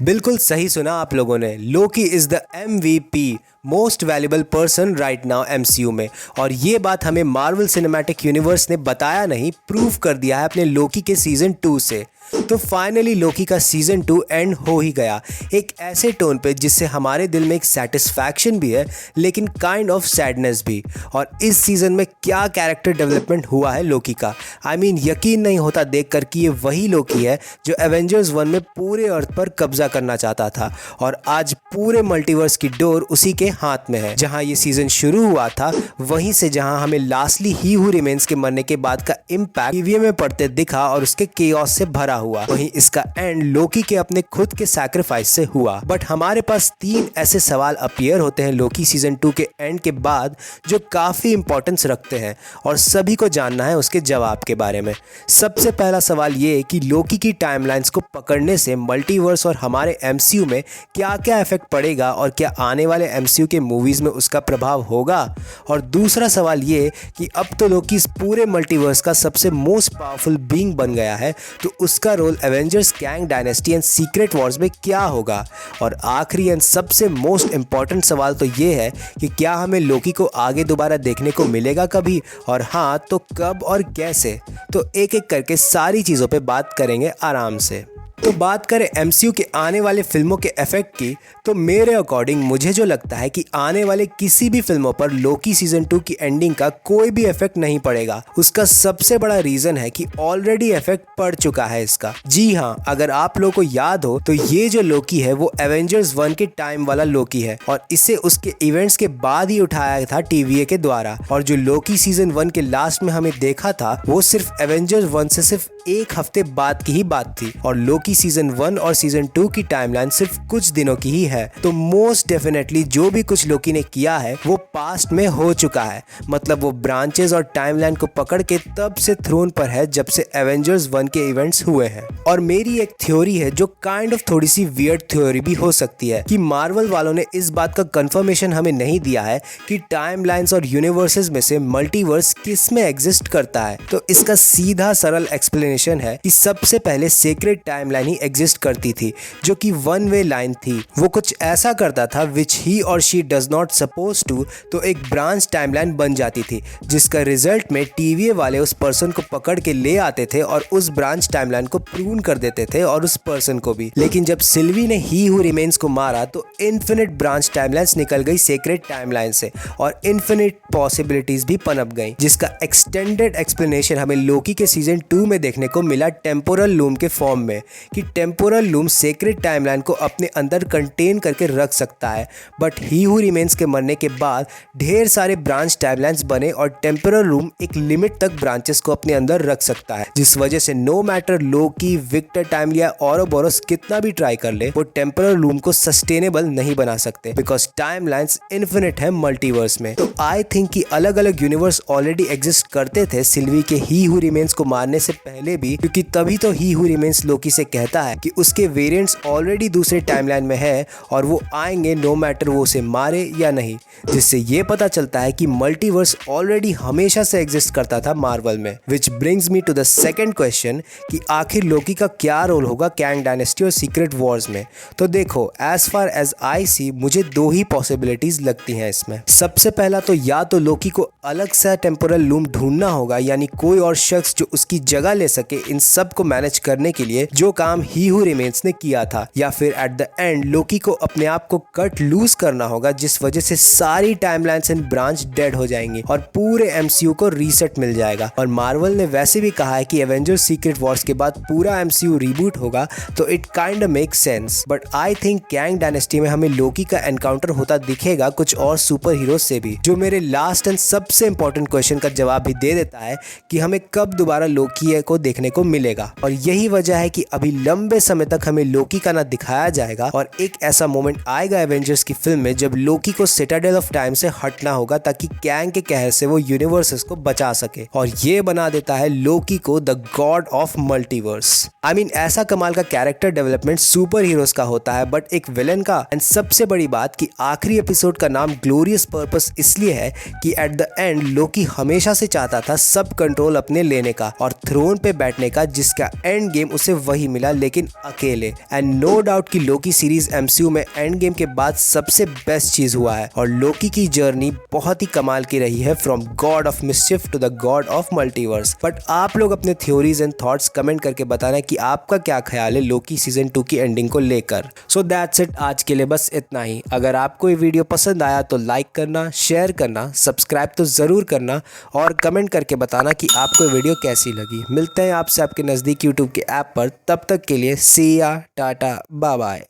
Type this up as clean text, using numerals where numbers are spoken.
बिल्कुल सही सुना आप लोगों ने। Loki is the MVP, most valuable person right now MCU में। और ये बात हमें मार्वल सिनेमैटिक यूनिवर्स ने बताया नहीं, प्रूव कर दिया है अपने लोकी के सीजन 2 से। तो फाइनली लोकी का सीजन 2 एंड हो ही गया, एक ऐसे टोन पे जिससे हमारे दिल में एक सेटिस्फैक्शन भी है लेकिन काइंड ऑफ सैडनेस भी। और इस सीजन में क्या कैरेक्टर डेवलपमेंट हुआ है लोकी का, यकीन नहीं होता देखकर कि ये वही लोकी है जो एवेंजर्स 1 में पूरे अर्थ पर कब्जा करना चाहता था और आज पूरे मल्टीवर्स की डोर उसी के हाथ में है। जहां ये सीजन शुरू हुआ था वहीं से जहां हमें लास्टली ही हू रिमेन्स के मरने के बाद का इम्पैक्ट टीवी में पड़ते दिखा और उसके केओस से भरा हुआ, वहीं इसका एंड लोकी के अपने खुद के सैक्रिफाइस से हुआ। बट हमारे पास 3 ऐसे सवाल अपीयर होते हैं लोकी सीजन 2 के एंड के बाद जो काफी इंपॉर्टेंस रखते हैं और सभी को जानना है उसके जवाब के बारे में। सबसे पहला सवाल ये कि लोकी की टाइमलाइंस को पकड़ने से मल्टीवर्स और हमारे MCU में क्या क्या इफेक्ट पड़ेगा और क्या आने वाले MCU के मूवीज में उसका प्रभाव होगा। और दूसरा सवाल ये कि अब तो लोकी इस पूरे मल्टीवर्स का सबसे मोस्ट पावरफुल बीइंग बन गया है, तो उसका role Avengers Kang dynasty and secret wars में क्या होगा। और आखिरी एंड सबसे मोस्ट इंपॉर्टेंट सवाल तो ये है कि क्या हमें लोकी को आगे दोबारा देखने को मिलेगा कभी, और हाँ तो कब और कैसे। तो एक एक करके सारी चीज़ों पे बात करेंगे आराम से। तो बात करें MCU के आने वाले फिल्मों के इफेक्ट की, तो मेरे अकॉर्डिंग मुझे जो लगता है कि आने वाले किसी भी फिल्मों पर लोकी सीजन 2 की एंडिंग का कोई भी इफेक्ट नहीं पड़ेगा। उसका सबसे बड़ा रीजन है कि ऑलरेडी इफेक्ट पड़ चुका है इसका। जी हाँ, अगर आप लोगों को याद हो तो ये जो लोकी है वो एवेंजर्स 1 के टाइम वाला लोकी है और इसे उसके इवेंट्स के बाद ही उठाया था TVA के द्वारा। और जो लोकी सीजन 1 के लास्ट में हमें देखा था वो सिर्फ एवेंजर्स 1 से सिर्फ एक हफ्ते बाद की ही बात थी और लोकी सीजन 1 और सीजन 2 की टाइमलाइन सिर्फ कुछ दिनों की ही है। तो मोस्ट डेफिनेटली जो भी कुछ लोकी ने किया है वो पास्ट में हो चुका है, मतलब वो ब्रांचेस और टाइमलाइन को पकड़ के तब से थ्रोन पर है जब से एवेंजर्स 1 के इवेंट्स हुए हैं। और मेरी एक थ्योरी है जो काइंड ऑफ थोड़ी सी वियर्ड थ्योरी भी हो सकती है कि मार्वल वालों ने इस बात का कंफर्मेशन हमें नहीं दिया है कि टाइमलाइंस और यूनिवर्सेस में से मल्टीवर्स किस में एग्जिस्ट करता है। तो इसका सीधा सरल एक्सप्लेनेशन है कि सबसे पहले सीक्रेट टाइमलाइन ही एग्जिस्ट करती थी जो कि वन वे लाइन थी। वो कुछ ऐसा करता था विच ही और she does not suppose to, तो एक ब्रांच टाइमलाइन बन जाती थी जिसका रिजल्ट में TVA वाले उस पर्सन को पकड़ के ले आते थे और उस ब्रांच टाइमलाइन को प्रून कर देते थे और उस पर्सन को भी। लेकिन जब सिल्वी ने ही हू रिमेन्स को मारा तो इन्फिनिट ब्रांच टाइमलाइंस निकल गई सीक्रेट टाइमलाइन से और इन्फिनिट पॉसिबिलिटीज भी पनप गई, जिसका एक्सटेंडेड एक्सप्लेनेशन हमें लोकी के सीजन 2 में देखने को मिला टेम्पोरल लूम के फॉर्म में कि टेम्पोरल लूम सीक्रेट टाइमलाइन को अपने अंदर कंटेन करके रख सकता है। बट ही हू रिमेन्स के मरने के बाद ढेर सारे ब्रांच टाइमलाइंस बने और टेम्पोरल लूम एक लिमिट तक ब्रांचेस को अपने अंदर रख सकता है, जिस वजह से नो मैटर लोकी, विक्टर टाइमली या औरोबोरोस कितना भी ट्राई कर ले वो टेम्पोरल लूम को सस्टेनेबल नहीं बना सकते बिकॉज टाइमलाइंस इन्फिनिट है मल्टीवर्स में। तो आई थिंक कि अलग अलग यूनिवर्स ऑलरेडी एग्जिस्ट करते थे सिल्वी के ही हू रिमेन्स को मारने से पहले भी, क्योंकि तभी तो ही हू रिमेन्स लोकी से कहता है कि उसके वेरिएंट्स ऑलरेडी दूसरे टाइमलाइन में है और वो आएंगे नो मैटर वो उसे मारे या नहीं, जिससे ये पता चलता है कि मल्टीवर्स ऑलरेडी हमेशा से एग्जिस्ट करता था मार्वल में। Which brings me to the second question कि आखिर लोकी का क्या रोल होगा कैंग डायनेस्टी और सीक्रेट वॉर्स में। तो देखो, एज फार एज आई सी मुझे 2 ही पॉसिबिलिटीज लगती हैं इसमें। सबसे पहला तो या तो लोकी को अलग सा टेम्पोरल लूम ढूंढना होगा, यानी कोई और शख्स जो उसकी जगह ले सके इन सब को मैनेज करने के लिए जो काम ही हू रिमेन्स ने किया था, या फिर एट द एंड लोकी को अपने आप को कट लूज करना होगा जिस वजह से सारी टाइमलाइंस एंड ब्रांच डेड हो जाएंगी और पूरे MCU को रीसेट मिल जाएगा। और मार्वल ने वैसे भी कहा है कि एवेंजर्स सीक्रेट वॉर्स के बाद पूरा MCU रीबूट होगा, तो it kind make sense. But I think Kang dynasty में हमें लोकी का एनकाउंटर होता दिखेगा कुछ और सुपर हीरो से भी, जो मेरे लास्ट एंड सबसे इंपॉर्टेंट क्वेश्चन का जवाब भी दे देता है कि हमें कब दोबारा लोकी को देखने को मिलेगा। और यही वजह है कि अभी लंबे समय तक हमें लोकी का ना दिखाया जाएगा और एक ऐसा मोमेंट आएगा एवेंजर्स की फिल्म में जब लोकी को सिटाडेल ऑफ टाइम से हटना होगा ताकि कैंग के कहर से वो यूनिवर्सेस को बचा सके, और ये बना देता है लोकी को द गॉड ऑफ मल्टीवर्स। ऐसा कमाल का कैरेक्टर डेवलपमेंट सुपर हीरोज का होता है बट एक विलन का। एंड सबसे बड़ी बात कि आखिरी एपिसोड का नाम ग्लोरियस पर्पस इसलिए है कि एट द एंड लोकी हमेशा से चाहता था सब कंट्रोल अपने लेने का और थ्रोन पे बैठने का जिसका एंड गेम उसे वही मिला, लेकिन अकेले। एंड नो डाउट कि लोकी सीरीज एमसीयू में एंड गेम के बाद सबसे बेस्ट चीज हुआ है और लोकी की जर्नी बहुत ही कमाल की रही है, from god of mischief to the god of multiverse. But आप लोग अपने थ्योरीज एंड थॉट्स कमेंट करके बताना कि आपका क्या ख्याल है लोकी सीजन 2 की एंडिंग को लेकर। सो दैट्स इट, आज के लिए बस इतना ही। अगर आपको ये वीडियो पसंद आया तो लाइक करना, शेयर करना, सब्सक्राइब तो ज़रूर करना और कमेंट करके बताना कि आपको ये वीडियो कैसी लगी। मिलते हैं आपसे आपके नज़दीक यूट्यूब के ऐप पर, तब तक के लिए सी या टाटा बाय बाय।